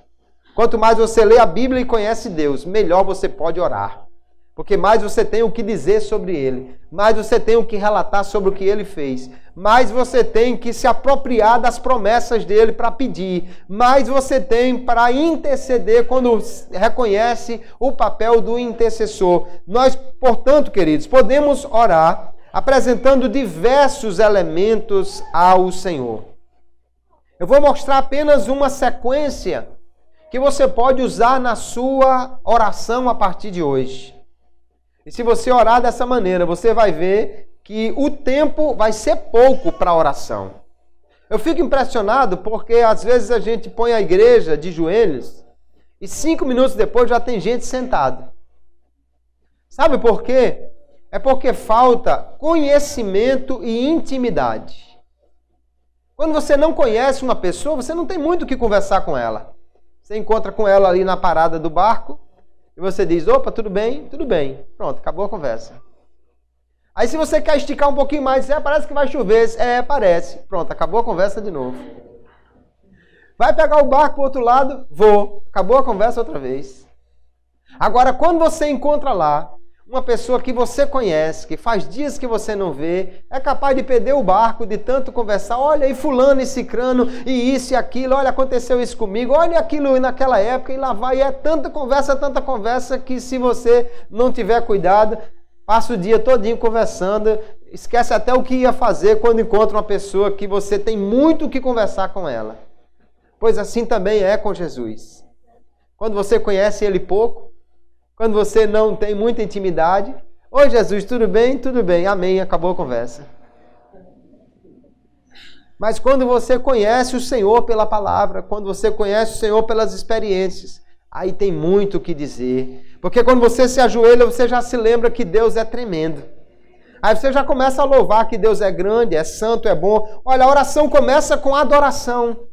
Quanto mais você lê a Bíblia e conhece Deus, melhor você pode orar. Porque mais você tem o que dizer sobre Ele, mais você tem o que relatar sobre o que Ele fez, mais você tem que se apropriar das promessas dEle para pedir, mais você tem para interceder quando reconhece o papel do intercessor. Nós, portanto, queridos, podemos orar apresentando diversos elementos ao Senhor. Eu vou mostrar apenas uma sequência que você pode usar na sua oração a partir de hoje. E se você orar dessa maneira, você vai ver que o tempo vai ser pouco para a oração. Eu fico impressionado porque às vezes a gente põe a igreja de joelhos e 5 minutos depois já tem gente sentada. Sabe por quê? É porque falta conhecimento e intimidade. Quando você não conhece uma pessoa, você não tem muito o que conversar com ela. Você encontra com ela ali na parada do barco e você diz, opa, tudo bem? Tudo bem. Pronto, acabou a conversa. Aí se você quer esticar um pouquinho mais, parece que vai chover. Parece. Pronto, acabou a conversa de novo. Vai pegar o barco para o outro lado? Vou. Acabou a conversa outra vez. Agora, quando você encontra lá uma pessoa que você conhece, que faz dias que você não vê, é capaz de perder o barco de tanto conversar. Olha, e fulano e cicrano, e isso e aquilo, olha, aconteceu isso comigo, olha aquilo naquela época, e lá vai. E é tanta conversa, que se você não tiver cuidado, passa o dia todinho conversando, esquece até o que ia fazer quando encontra uma pessoa que você tem muito o que conversar com ela. Pois assim também é com Jesus. Quando você conhece Ele pouco, quando você não tem muita intimidade, oi Jesus, tudo bem? Tudo bem, amém, acabou a conversa. Mas quando você conhece o Senhor pela palavra, quando você conhece o Senhor pelas experiências, aí tem muito o que dizer. Porque quando você se ajoelha, você já se lembra que Deus é tremendo. Aí você já começa a louvar que Deus é grande, é santo, é bom. Olha, a oração começa com adoração.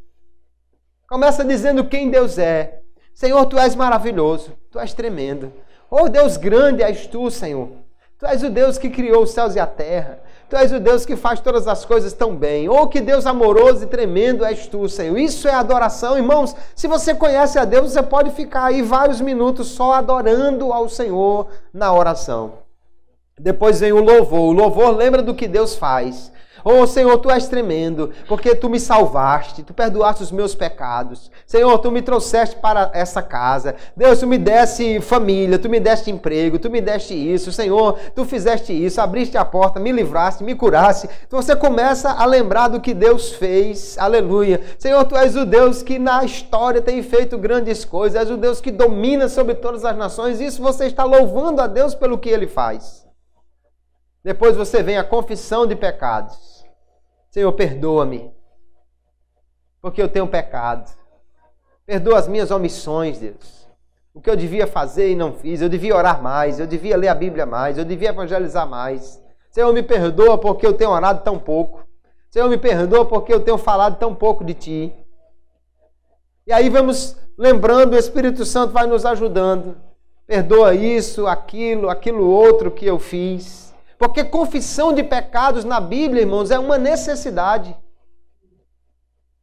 Começa dizendo quem Deus é. Senhor, Tu és maravilhoso, Tu és tremendo. Oh, Deus grande és Tu, Senhor. Tu és o Deus que criou os céus e a terra. Tu és o Deus que faz todas as coisas tão bem. Oh, que Deus amoroso e tremendo és Tu, Senhor. Isso é adoração. Irmãos, se você conhece a Deus, você pode ficar aí vários minutos só adorando ao Senhor na oração. Depois vem o louvor. O louvor lembra do que Deus faz. Oh, Senhor, Tu és tremendo, porque Tu me salvaste, Tu perdoaste os meus pecados. Senhor, Tu me trouxeste para essa casa. Deus, Tu me deste família, Tu me deste emprego, Tu me deste isso. Senhor, Tu fizeste isso, abriste a porta, me livraste, me curaste. Então você começa a lembrar do que Deus fez. Aleluia. Senhor, Tu és o Deus que na história tem feito grandes coisas. És o Deus que domina sobre todas as nações. Isso você está louvando a Deus pelo que Ele faz. Depois você vem a confissão de pecados. Senhor, perdoa-me, porque eu tenho pecado. Perdoa as minhas omissões, Deus. O que eu devia fazer e não fiz. Eu devia orar mais, eu devia ler a Bíblia mais, eu devia evangelizar mais. Senhor, me perdoa porque eu tenho orado tão pouco. Senhor, me perdoa porque eu tenho falado tão pouco de Ti. E aí vamos lembrando, o Espírito Santo vai nos ajudando. Perdoa isso, aquilo outro que eu fiz. Porque confissão de pecados na Bíblia, irmãos, é uma necessidade.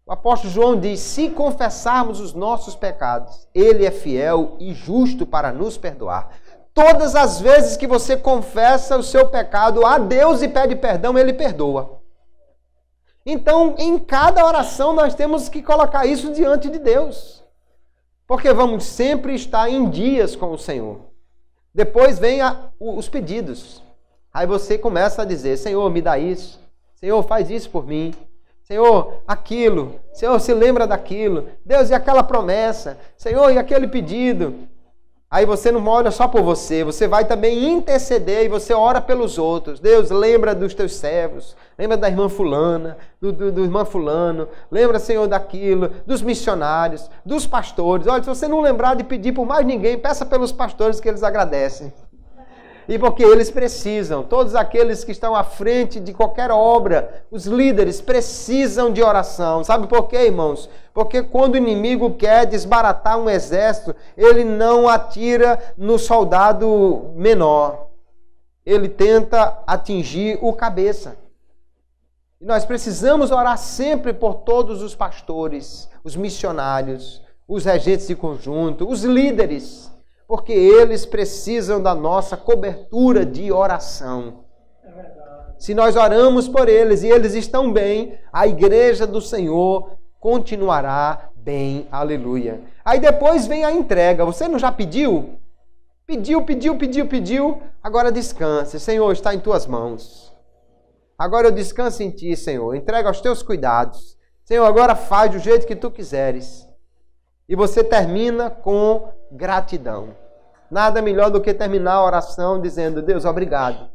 O apóstolo João diz, se confessarmos os nossos pecados, Ele é fiel e justo para nos perdoar. Todas as vezes que você confessa o seu pecado a Deus e pede perdão, Ele perdoa. Então, em cada oração, nós temos que colocar isso diante de Deus. Porque vamos sempre estar em dias com o Senhor. Depois vem os pedidos. Aí você começa a dizer, Senhor, me dá isso. Senhor, faz isso por mim. Senhor, aquilo. Senhor, se lembra daquilo. Deus, e aquela promessa. Senhor, e aquele pedido. Aí você não ora só por você. Você vai também interceder e você ora pelos outros. Deus, lembra dos teus servos. Lembra da irmã fulana, do irmão fulano. Lembra, Senhor, daquilo. Dos missionários, dos pastores. Olha, se você não lembrar de pedir por mais ninguém, peça pelos pastores que eles agradecem. E porque eles precisam, todos aqueles que estão à frente de qualquer obra, os líderes precisam de oração. Sabe por quê, irmãos? Porque quando o inimigo quer desbaratar um exército, ele não atira no soldado menor. Ele tenta atingir o cabeça. E nós precisamos orar sempre por todos os pastores, os missionários, os regentes de conjunto, os líderes. Porque eles precisam da nossa cobertura de oração. Se nós oramos por eles e eles estão bem, a igreja do Senhor continuará bem. Aleluia. Aí depois vem a entrega. Você não já pediu? Pediu. Agora descanse. Senhor, está em tuas mãos. Agora eu descanso em ti, Senhor. Entrega aos teus cuidados. Senhor, agora faz do jeito que tu quiseres. E você termina com gratidão. Nada melhor do que terminar a oração dizendo, Deus, obrigado.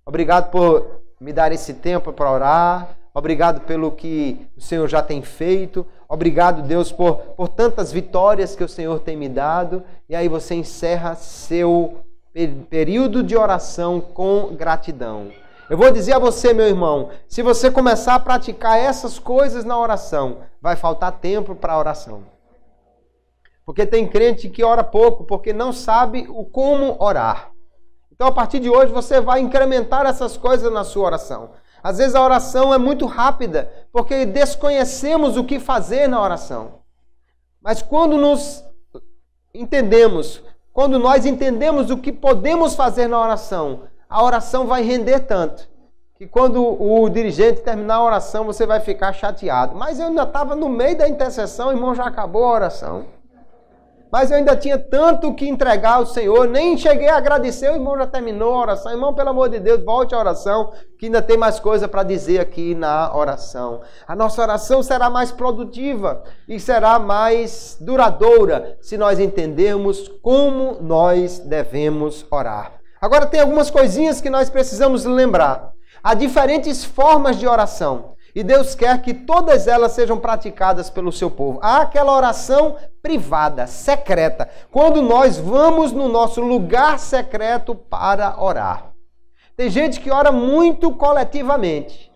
Obrigado por me dar esse tempo para orar. Obrigado pelo que o Senhor já tem feito. Obrigado, Deus, por tantas vitórias que o Senhor tem me dado. E aí você encerra seu período de oração com gratidão. Eu vou dizer a você, meu irmão, se você começar a praticar essas coisas na oração, vai faltar tempo para a oração. Porque tem crente que ora pouco porque não sabe o como orar. Então, a partir de hoje, você vai incrementar essas coisas na sua oração. Às vezes a oração é muito rápida, porque desconhecemos o que fazer na oração. Mas quando nos entendemos quando nós entendemos o que podemos fazer na oração, a oração vai render tanto, que quando o dirigente terminar a oração, você vai ficar chateado. Mas eu ainda estava no meio da intercessão, irmão, já acabou a oração. Mas eu ainda tinha tanto que entregar ao Senhor, nem cheguei a agradecer, o irmão já terminou a oração. Irmão, pelo amor de Deus, volte à oração, que ainda tem mais coisa para dizer aqui na oração. A nossa oração será mais produtiva e será mais duradoura se nós entendermos como nós devemos orar. Agora tem algumas coisinhas que nós precisamos lembrar. Há diferentes formas de oração. E Deus quer que todas elas sejam praticadas pelo seu povo. Há aquela oração privada, secreta, quando nós vamos no nosso lugar secreto para orar. Tem gente que ora muito coletivamente,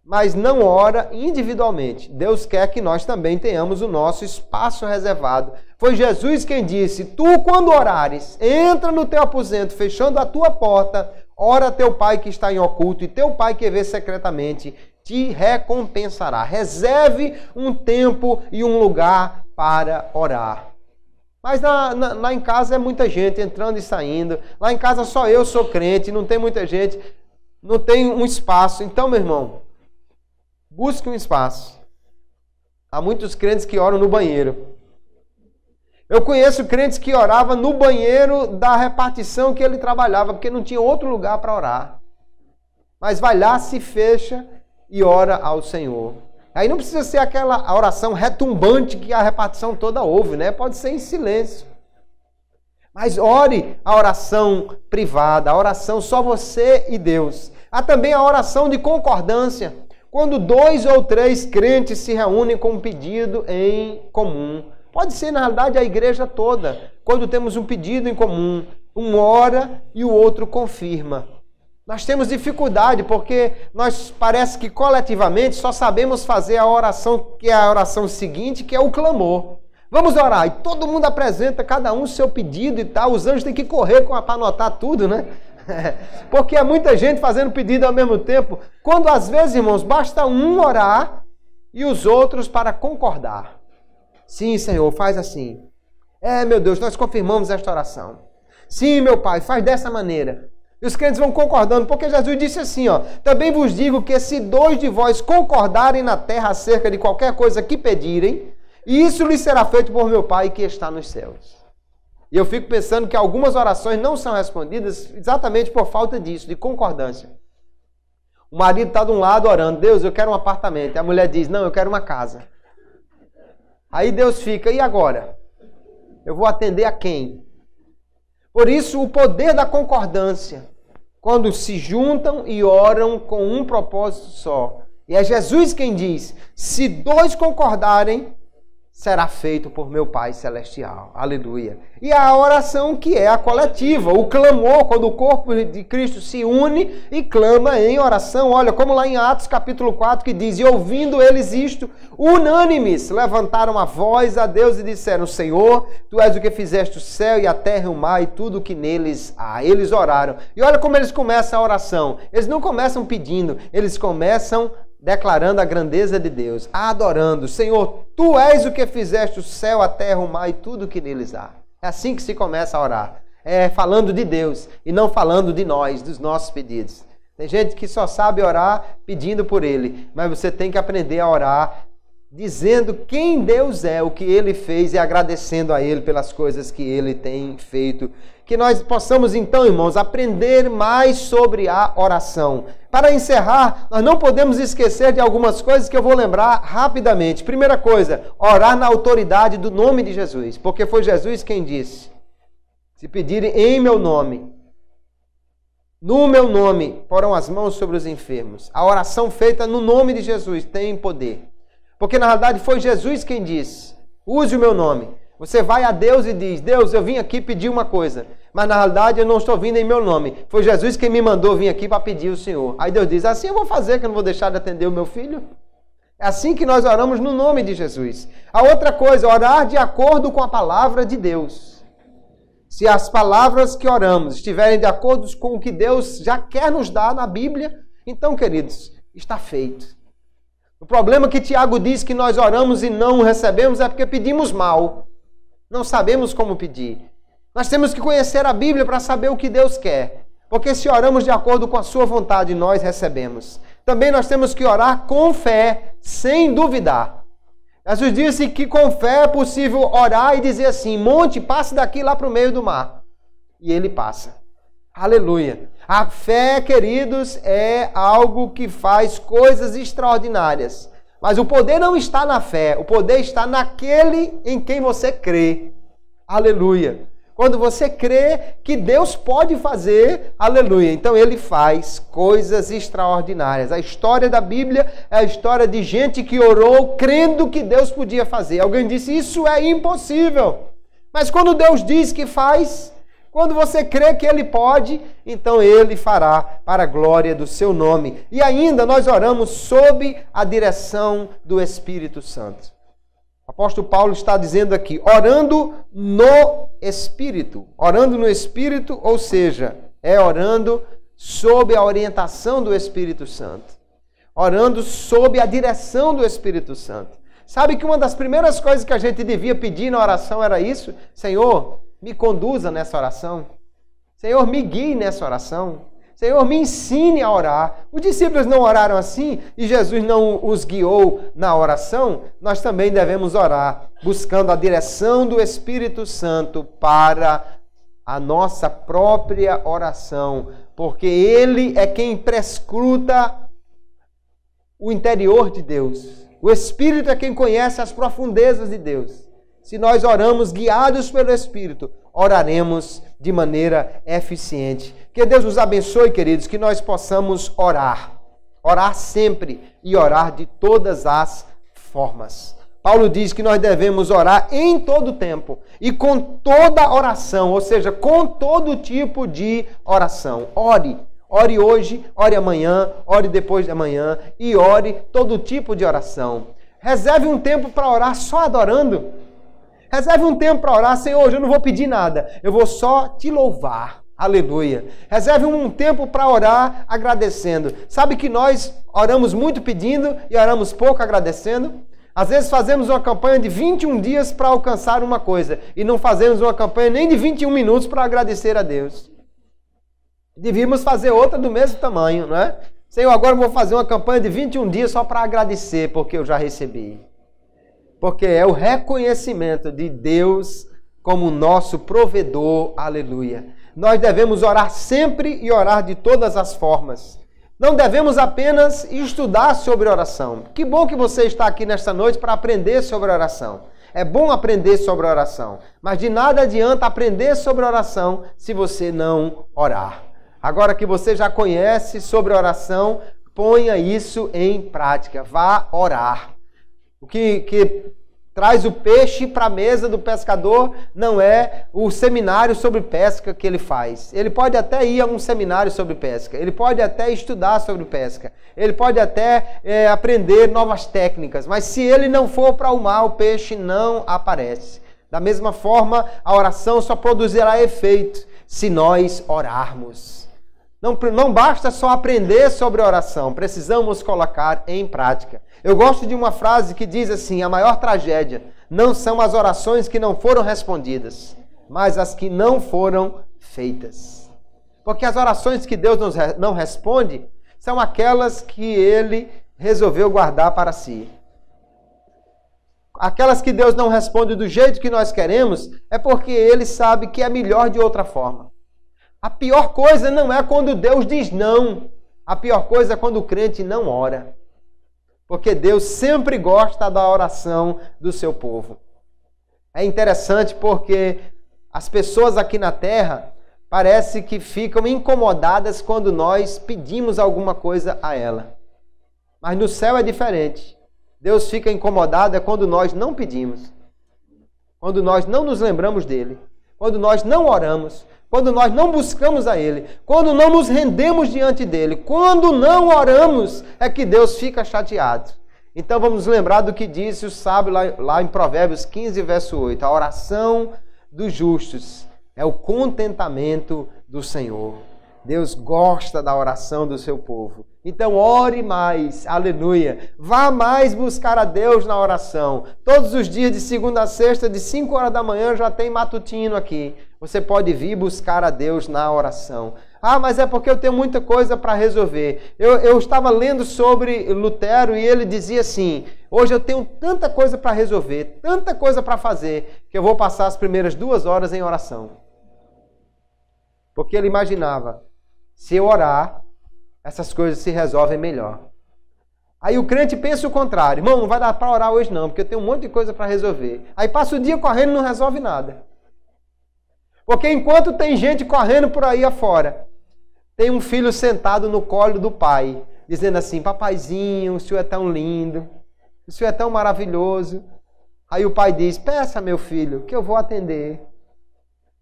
mas não ora individualmente. Deus quer que nós também tenhamos o nosso espaço reservado. Foi Jesus quem disse: tu, quando orares, entra no teu aposento, fechando a tua porta, ora a teu Pai que está em oculto, e teu Pai que vê secretamente te recompensará. Reserve um tempo e um lugar para orar. Mas lá em casa é muita gente entrando e saindo. Lá em casa só eu sou crente, não tem muita gente, não tem um espaço. Então, meu irmão, busque um espaço. Há muitos crentes que oram no banheiro. Eu conheço crentes que oravam no banheiro da repartição que ele trabalhava, porque não tinha outro lugar para orar. Mas vai lá, se fecha e ora ao Senhor. Aí não precisa ser aquela oração retumbante que a repartição toda ouve, né? Pode ser em silêncio. Mas ore a oração privada, a oração só você e Deus. Há também a oração de concordância, quando 2 ou 3 crentes se reúnem com um pedido em comum. Pode ser, na realidade, a igreja toda. Quando temos um pedido em comum, um ora e o outro confirma. Nós temos dificuldade porque nós parece que coletivamente só sabemos fazer a oração, que é a oração seguinte, que é o clamor. Vamos orar. E todo mundo apresenta, cada um o seu pedido e tal. Os anjos têm que correr para anotar tudo, né? Porque é muita gente fazendo pedido ao mesmo tempo. Quando às vezes, irmãos, basta um orar e os outros para concordar. Sim, Senhor, faz assim. Meu Deus, nós confirmamos esta oração. Sim, meu Pai, faz dessa maneira. E os crentes vão concordando, porque Jesus disse assim, também vos digo que se 2 de vós concordarem na terra acerca de qualquer coisa que pedirem, isso lhes será feito por meu Pai que está nos céus. E eu fico pensando que algumas orações não são respondidas exatamente por falta disso, de concordância. O marido está de um lado orando, Deus, eu quero um apartamento. E a mulher diz, não, eu quero uma casa. Aí Deus fica, e agora? Eu vou atender a quem? Por isso, o poder da concordância, quando se juntam e oram com um propósito só. E é Jesus quem diz, se 2 concordarem, será feito por meu Pai Celestial. Aleluia. E a oração que é a coletiva, o clamor, quando o corpo de Cristo se une e clama em oração. Olha, como lá em Atos capítulo 4 que diz, e ouvindo eles isto, unânimes, levantaram a voz a Deus e disseram, Senhor, Tu és o que fizeste o céu e a terra e o mar e tudo o que neles há. Eles oraram. E olha como eles começam a oração. Eles não começam pedindo, eles começam declarando a grandeza de Deus, adorando. Senhor, Tu és o que fizeste o céu, a terra, o mar e tudo que neles há. É assim que se começa a orar. É falando de Deus e não falando de nós, dos nossos pedidos. Tem gente que só sabe orar pedindo por Ele, mas você tem que aprender a orar dizendo quem Deus é, o que Ele fez e agradecendo a Ele pelas coisas que Ele tem feito. Que nós possamos então, irmãos, aprender mais sobre a oração. Para encerrar, nós não podemos esquecer de algumas coisas que eu vou lembrar rapidamente. Primeira coisa, orar na autoridade do nome de Jesus, porque foi Jesus quem disse, se pedirem em meu nome, no meu nome, porão as mãos sobre os enfermos. A oração feita no nome de Jesus tem poder. Porque na realidade foi Jesus quem disse, use o meu nome. Você vai a Deus e diz, Deus, eu vim aqui pedir uma coisa, mas na realidade eu não estou vindo em meu nome. Foi Jesus quem me mandou vir aqui para pedir o Senhor. Aí Deus diz, assim eu vou fazer, que eu não vou deixar de atender o meu filho. É assim que nós oramos no nome de Jesus. A outra coisa, orar de acordo com a palavra de Deus. Se as palavras que oramos estiverem de acordo com o que Deus já quer nos dar na Bíblia, então, queridos, está feito. O problema que Tiago diz que nós oramos e não recebemos é porque pedimos mal. Não sabemos como pedir. Nós temos que conhecer a Bíblia para saber o que Deus quer. Porque se oramos de acordo com a sua vontade, nós recebemos. Também nós temos que orar com fé, sem duvidar. Jesus disse que com fé é possível orar e dizer assim: monte, passe daqui lá para o meio do mar. E ele passa. Aleluia. A fé, queridos, é algo que faz coisas extraordinárias. Mas o poder não está na fé, o poder está naquele em quem você crê. Aleluia. Quando você crê que Deus pode fazer, aleluia, então Ele faz coisas extraordinárias. A história da Bíblia é a história de gente que orou crendo que Deus podia fazer. Alguém disse, isso é impossível. Mas quando Deus diz que faz, quando você crê que Ele pode, então Ele fará para a glória do seu nome. E ainda nós oramos sob a direção do Espírito Santo. O apóstolo Paulo está dizendo aqui, orando no Espírito. Orando no Espírito, ou seja, é orando sob a orientação do Espírito Santo. Orando sob a direção do Espírito Santo. Sabe que uma das primeiras coisas que a gente devia pedir na oração era isso? Senhor, me conduza nessa oração. Senhor, me guie nessa oração. Senhor, me ensine a orar. Os discípulos não oraram assim e Jesus não os guiou na oração. Nós também devemos orar, buscando a direção do Espírito Santo para a nossa própria oração. Porque Ele é quem prescruta o interior de Deus. O Espírito é quem conhece as profundezas de Deus. Se nós oramos guiados pelo Espírito, oraremos de maneira eficiente. Que Deus nos abençoe, queridos, que nós possamos orar. Orar sempre e orar de todas as formas. Paulo diz que nós devemos orar em todo tempo e com toda oração, ou seja, com todo tipo de oração. Ore. Ore hoje, ore amanhã, ore depois de amanhã e ore todo tipo de oração. Reserve um tempo para orar só adorando. Reserve um tempo para orar. Senhor, hoje eu não vou pedir nada, eu vou só te louvar. Aleluia. Reserve um tempo para orar agradecendo. Sabe que nós oramos muito pedindo e oramos pouco agradecendo? Às vezes fazemos uma campanha de 21 dias para alcançar uma coisa e não fazemos uma campanha nem de 21 minutos para agradecer a Deus. Devíamos fazer outra do mesmo tamanho, não é? Senhor, agora eu vou fazer uma campanha de 21 dias só para agradecer porque eu já recebi. Porque é o reconhecimento de Deus como nosso provedor. Aleluia. Nós devemos orar sempre e orar de todas as formas. Não devemos apenas estudar sobre oração. Que bom que você está aqui nesta noite para aprender sobre oração. É bom aprender sobre oração. Mas de nada adianta aprender sobre oração se você não orar. Agora que você já conhece sobre oração, ponha isso em prática. Vá orar. O que traz o peixe para a mesa do pescador não é o seminário sobre pesca que ele faz. Ele pode até ir a um seminário sobre pesca. Ele pode até estudar sobre pesca. Ele pode até aprender novas técnicas. Mas se ele não for para o mar, o peixe não aparece. Da mesma forma, a oração só produzirá efeito se nós orarmos. Não basta só aprender sobre oração, precisamos colocar em prática. Eu gosto de uma frase que diz assim, a maior tragédia não são as orações que não foram respondidas, mas as que não foram feitas. Porque as orações que Deus não responde são aquelas que Ele resolveu guardar para si. Aquelas que Deus não responde do jeito que nós queremos é porque Ele sabe que é melhor de outra forma. A pior coisa não é quando Deus diz não. A pior coisa é quando o crente não ora. Porque Deus sempre gosta da oração do seu povo. É interessante porque as pessoas aqui na terra parece que ficam incomodadas quando nós pedimos alguma coisa a ela. Mas no céu é diferente. Deus fica incomodado quando nós não pedimos. Quando nós não nos lembramos dele. Quando nós não oramos. Quando nós não buscamos a Ele, quando não nos rendemos diante dEle, quando não oramos, é que Deus fica chateado. Então vamos lembrar do que disse o sábio lá em Provérbios 15, verso 8. A oração dos justos é o contentamento do Senhor. Deus gosta da oração do seu povo. Então ore mais, aleluia. Vá mais buscar a Deus na oração. Todos os dias, de segunda a sexta, de 5 horas da manhã, já tem matutino aqui. Você pode vir buscar a Deus na oração. Ah, mas é porque eu tenho muita coisa para resolver. Eu estava lendo sobre Lutero e ele dizia assim: hoje eu tenho tanta coisa para resolver, tanta coisa para fazer, que eu vou passar as primeiras 2 horas em oração. Porque ele imaginava, se eu orar, essas coisas se resolvem melhor. Aí o crente pensa o contrário: irmão, não vai dar para orar hoje não, porque eu tenho um monte de coisa para resolver. Aí passa o dia correndo e não resolve nada. Porque enquanto tem gente correndo por aí afora, tem um filho sentado no colo do pai, dizendo assim: papaizinho, o senhor é tão lindo, o senhor é tão maravilhoso. Aí o pai diz: peça, meu filho, que eu vou atender.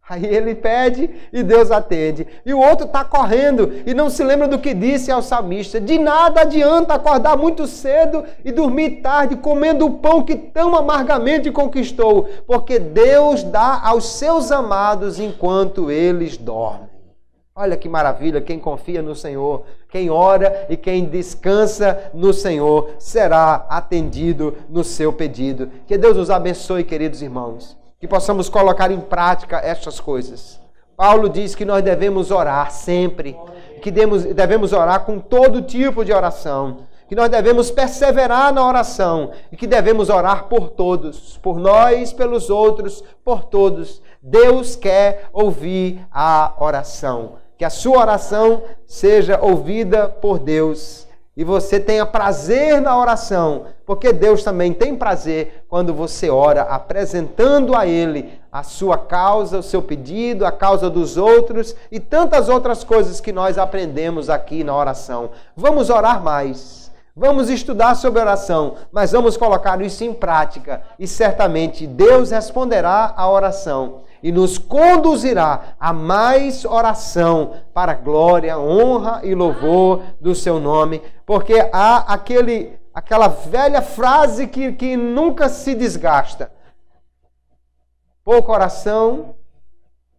Aí ele pede e Deus atende. E o outro está correndo e não se lembra do que disse ao salmista: de nada adianta acordar muito cedo e dormir tarde, comendo o pão que tão amargamente conquistou, porque Deus dá aos seus amados enquanto eles dormem. Olha que maravilha, quem confia no Senhor, quem ora e quem descansa no Senhor, será atendido no seu pedido. Que Deus nos abençoe, queridos irmãos, que possamos colocar em prática estas coisas. Paulo diz que nós devemos orar sempre, que devemos orar com todo tipo de oração, que nós devemos perseverar na oração e que devemos orar por todos, por nós, pelos outros, por todos. Deus quer ouvir a oração. Que a sua oração seja ouvida por Deus e você tenha prazer na oração, porque Deus também tem prazer quando você ora, apresentando a Ele a sua causa, o seu pedido, a causa dos outros e tantas outras coisas que nós aprendemos aqui na oração. Vamos orar mais, vamos estudar sobre oração, mas vamos colocar isso em prática e certamente Deus responderá à oração e nos conduzirá a mais oração para a glória, honra e louvor do seu nome, porque há aquela velha frase que nunca se desgasta: pouca oração,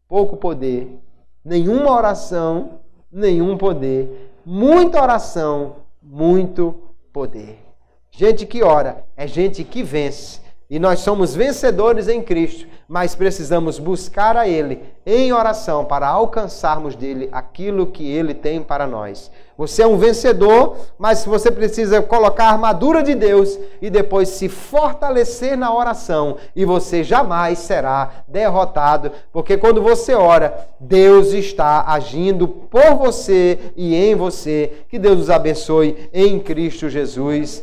pouco poder. Nenhuma oração, nenhum poder. Muita oração, muito poder. Gente que ora é gente que vence. E nós somos vencedores em Cristo, mas precisamos buscar a Ele em oração para alcançarmos dele aquilo que Ele tem para nós. Você é um vencedor, mas você precisa colocar a armadura de Deus e depois se fortalecer na oração e você jamais será derrotado, porque quando você ora, Deus está agindo por você e em você. Que Deus os abençoe em Cristo Jesus.